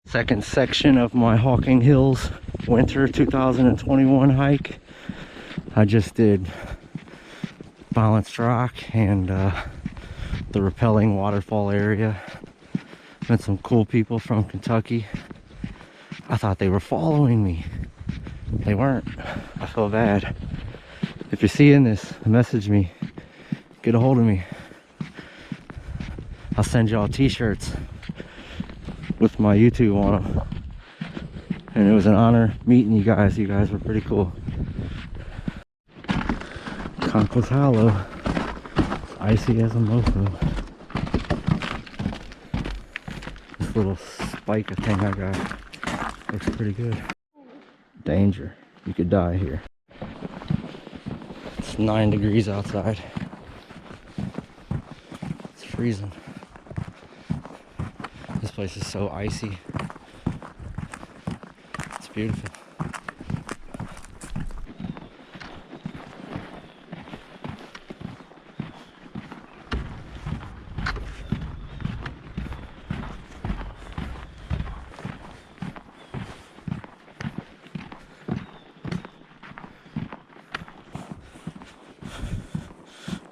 Second section of my Hawking Hills winter 2021 hike. I just did Balanced Rock and the repelling waterfall area. Met some cool people from Kentucky. I thought they were following me. They weren't. I feel bad. If you're seeing this, message me. Get a hold of me. I'll send y'all t-shirts with my YouTube on them. And it was an honor meeting you guys. You guys were pretty cool. Conkles Hollow. It's icy as a mofo. This little spike thing I got looks pretty good. Danger. You could die here. It's 9 degrees outside. It's freezing. This place is so icy. It's beautiful.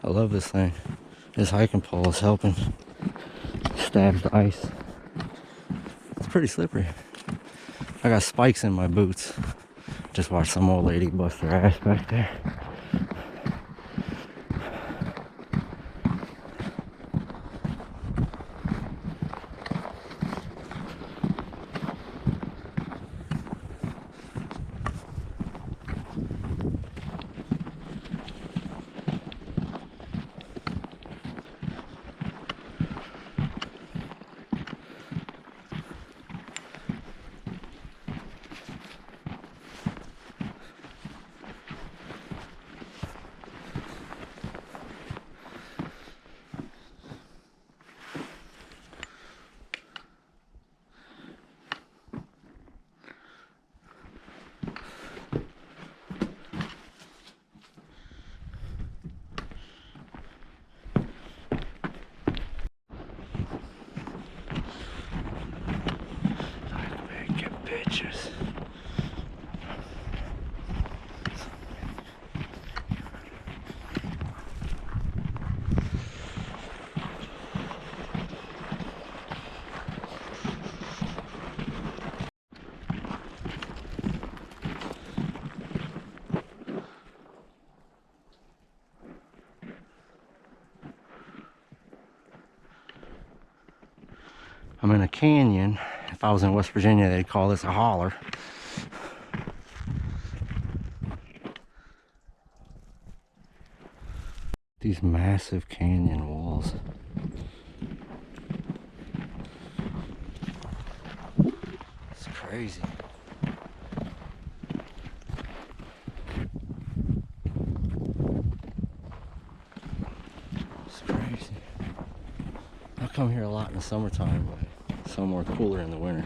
I love this thing. This hiking pole is helping stab the ice. It's pretty slippery. I got spikes in my boots. Just watched some old lady bust her ass back there. Pictures. I'm in a canyon. If I was in West Virginia, they'd call this a holler. These massive canyon walls. It's crazy. It's crazy. I come here a lot in the summertime, but somewhere cooler in the winter.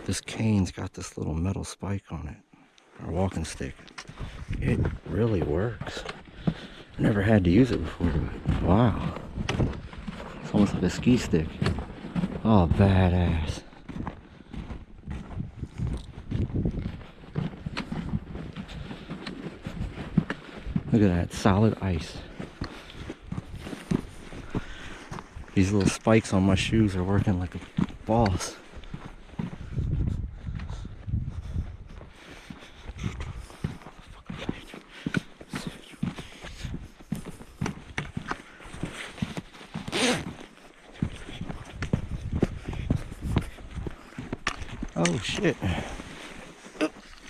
This cane's got this little metal spike on it, or walking stick. It really works. I never had to use it before, but wow. It's almost like a ski stick. Oh, badass. Look at that, solid ice. These little spikes on my shoes are working like a boss. Oh shit.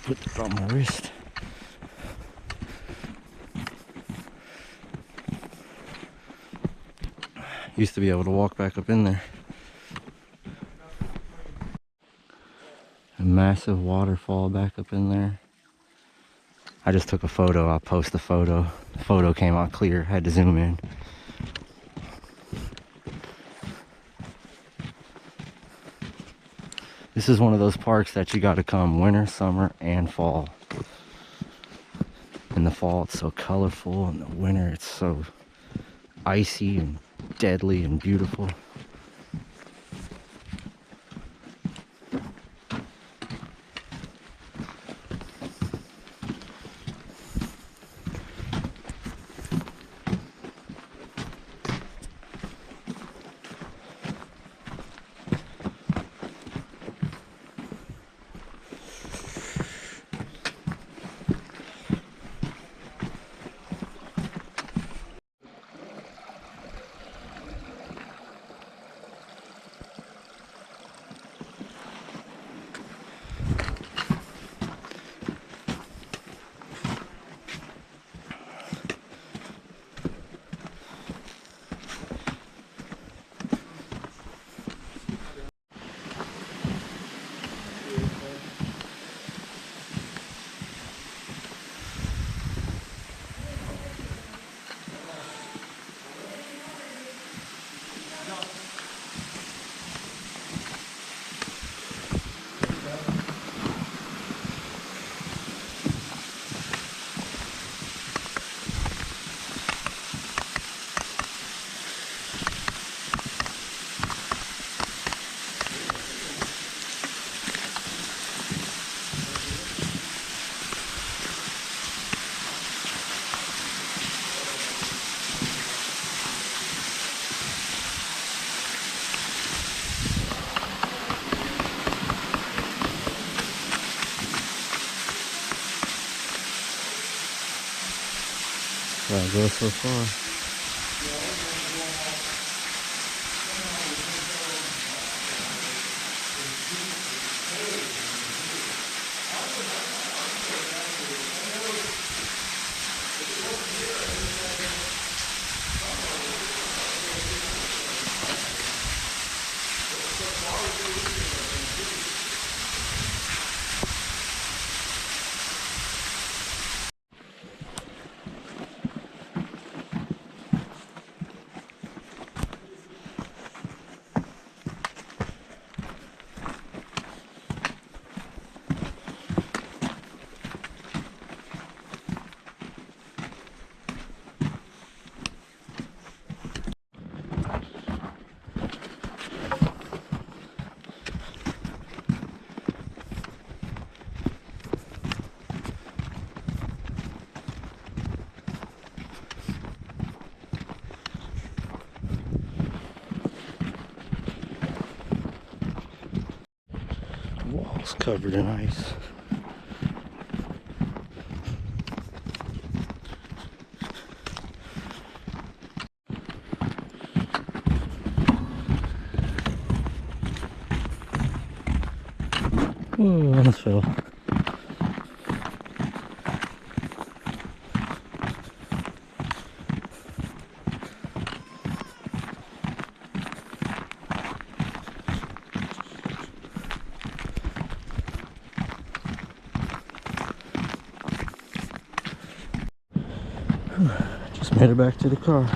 Put it on my wrist. Used to be able to walk back up in there. A massive waterfall back up in there. I just took a photo. I'll post the photo. The photo came out clear. Had to zoom in. This is one of those parks that you got to come winter, summer, and fall. In the fall, it's so colorful. In the winter, it's so icy and deadly and beautiful. I go so far. Walls covered in ice. Oh, almost fell. Just made it back to the car.